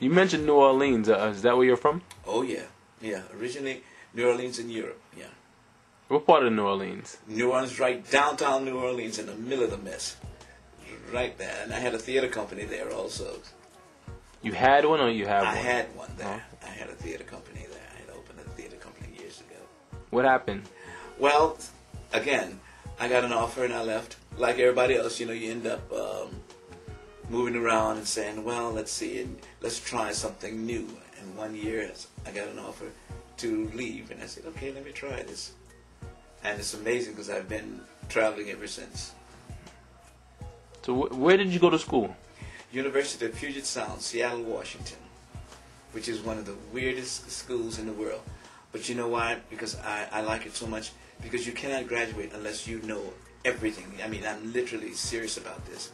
You mentioned New Orleans. Is that where you're from? Oh yeah, yeah. Originally New Orleans in Europe. Yeah. What part of New Orleans? New Orleans, right downtown New Orleans, in the middle of the mess, right there. And I had a theater company there also. You had one, or you have one? I had one there. Oh. I had a theater company there. I had opened a theater company years ago. What happened? Well, again, I got an offer and I left. Like everybody else, you end up moving around and saying, well, let's see, and let's try something new. And 1 year, I got an offer to leave, and I said, okay, let me try this. And it's amazing because I've been traveling ever since. So where did you go to school? University of Puget Sound, Seattle, Washington, which is one of the weirdest schools in the world. But you know why? Because I like it so much. Because you cannot graduate unless you know everything. I mean, I'm literally serious about this.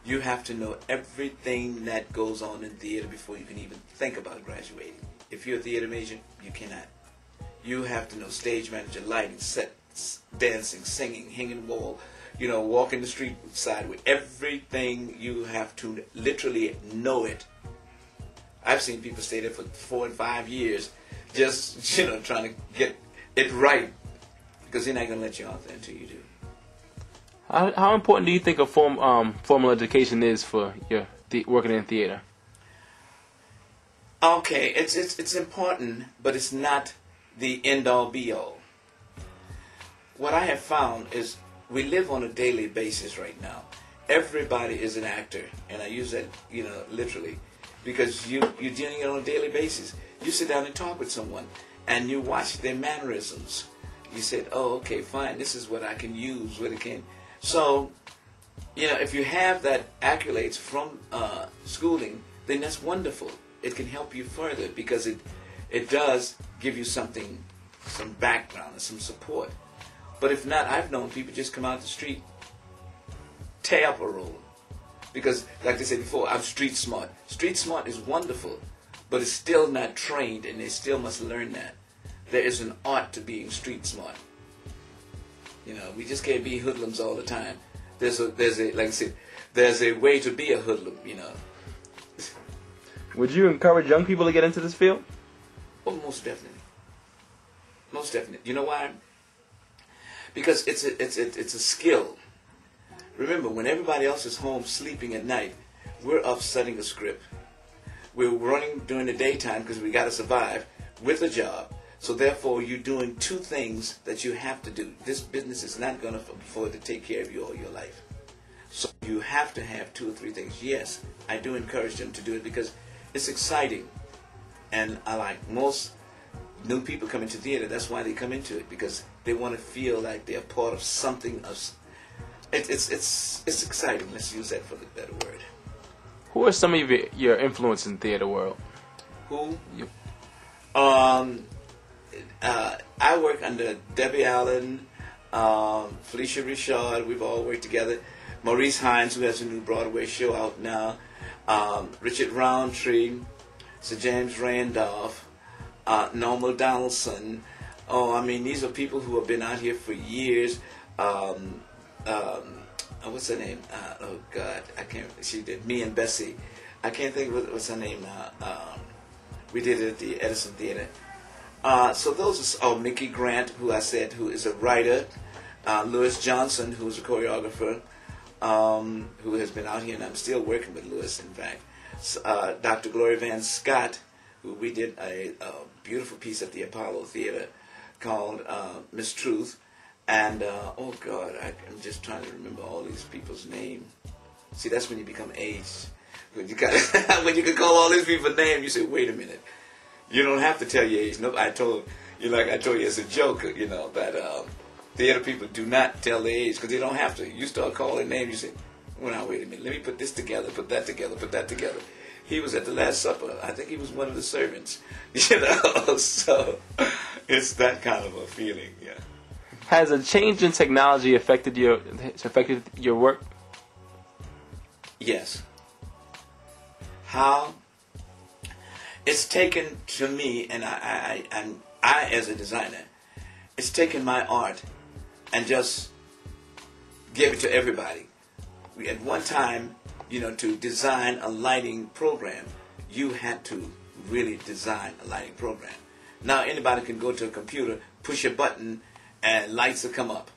You have to know everything that goes on in theater before you can even think about graduating. If you're a theater major, you cannot. You have to know stage manager, lighting, sets, dancing, singing, hanging wall, walking the street side with everything. You have to literally know it. I've seen people stay there for 4 and 5 years just, trying to get it right, because they're not going to let you out there until you do. How important do you think a formal education is for your working in theater? Okay, it's important, but it's not the end-all be-all. What I have found is we live on a daily basis right now. Everybody is an actor, and I use that, literally, because you're dealing it on a daily basis. You sit down and talk with someone, and you watch their mannerisms. You said, oh, okay, fine, this is what I can use, what it can. So, if you have that accolades from schooling, then that's wonderful. It can help you further because it does give you some background and some support. But if not, I've known people just come out the street, tear up a role. Because, like I said before, I'm street smart. Street smart is wonderful, but it's still not trained, and they still must learn that. There is an art to being street smart. We just can't be hoodlums all the time. There's a like I said, there's a way to be a hoodlum. Would you encourage young people to get into this field? Oh, most definitely. Most definitely. You know why? Because it's a skill. Remember, when everybody else is home sleeping at night, we're up studying a script. We're running during the daytime because we got to survive with a job. So therefore, you're doing two things that you have to do. This business is not going to afford to take care of you all your life. So you have to have 2 or 3 things. Yes, I do encourage them to do it because it's exciting. And I like most new people come into theater. That's why they come into it, because they want to feel like they're part of something. It's exciting. Let's use that for the better word. Who are some of your influences in theater world? Who? I work under Debbie Allen, Felicia Richard. We've all worked together. Maurice Hines, who has a new Broadway show out now. Richard Roundtree, Sir James Randolph, Norma Donaldson. Oh, I mean, these are people who have been out here for years. What's her name? Oh God, I can't. She did Me and Bessie. I can't think what's her name now. We did it at the Edison Theater. So those are Mickey Grant, who I said, who is a writer. Louis Johnson, who's a choreographer, who has been out here, and I'm still working with Louis, in fact. Dr. Gloria Van Scott, who we did a beautiful piece at the Apollo Theater called Miss Truth. And, oh God, I'm just trying to remember all these people's names. See, that's when you become aged. When you can call all these people's names, you say, wait a minute. You don't have to tell your age. No, I told you as a joke, that theater people do not tell their age because they don't have to. You start calling names, you say, well, now, wait a minute. Let me put this together, put that together, put that together. He was at the Last Supper. I think he was one of the servants. So it's that kind of a feeling, yeah. Has a change in technology affected your work? Yes. How? It's taken to me, and I as a designer, it's taken my art and just give it to everybody. At one time, to design a lighting program, you had to really design a lighting program. Now anybody can go to a computer, push a button, and lights will come up.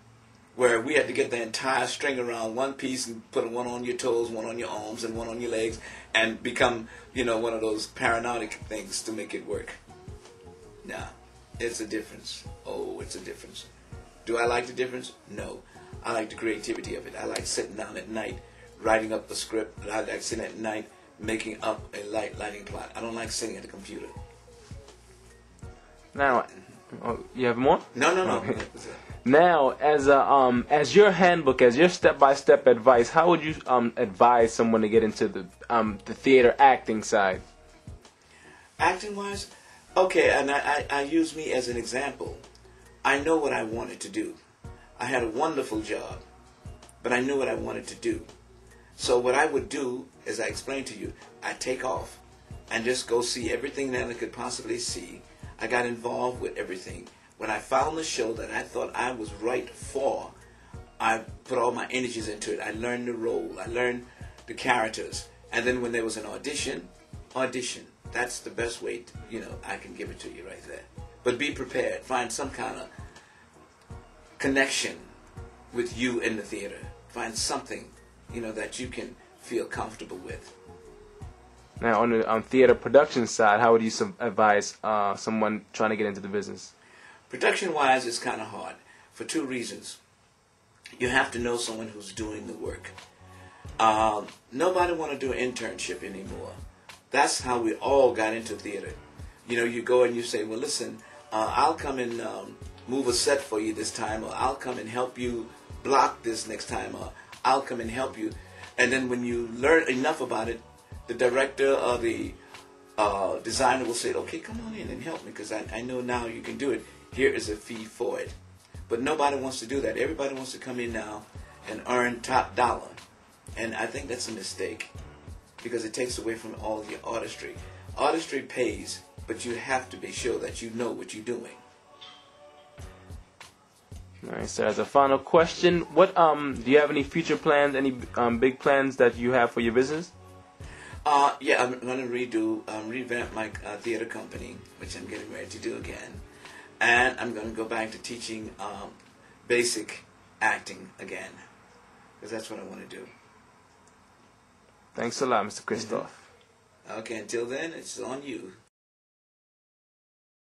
Where we had to get the entire string around one piece and put one on your toes, one on your arms, and one on your legs, and become, one of those paranoid things to make it work. Now, it's a difference. Oh, it's a difference. Do I like the difference? No. I like the creativity of it. I like sitting down at night, writing up a script. I like sitting at night, making up a lighting plot. I don't like sitting at the computer. Now, you have more? No. Now, as your handbook, as your step-by-step advice, how would you advise someone to get into the theater acting side? Acting-wise? Okay, and I use me as an example. I know what I wanted to do. I had a wonderful job, but I knew what I wanted to do. So what I would do, as I explained to you, I take off and just go see everything that I could possibly see. I got involved with everything. When I found the show that I thought I was right for, I put all my energies into it. I learned the role. I learned the characters. And then when there was an audition. That's the best way, I can give it to you right there. But be prepared. Find some kind of connection with you in the theater. Find something, that you can feel comfortable with. Now, on the theater production side, how would you advise someone trying to get into the business? Production-wise, it's kind of hard for two reasons. You have to know someone who's doing the work. Nobody want to do an internship anymore. That's how we all got into theater. You go and you say, well, listen, I'll come and move a set for you this time, or I'll come and help you block this next time, or I'll come and help you. And then when you learn enough about it, the director or the designer will say, okay, come on in and help me, because I know now you can do it. Here is a fee for it. But nobody wants to do that. Everybody wants to come in now and earn top dollar. And I think that's a mistake, because it takes away from all your artistry. Artistry pays, but you have to be sure that you know what you're doing. All right, so as a final question, what do you have any future plans, any big plans that you have for your business? Yeah, I'm going to revamp my theater company, which I'm getting ready to do again. And I'm going to go back to teaching basic acting again, because that's what I want to do. Thanks a lot, Mr. Christophe. Okay, until then, it's on you.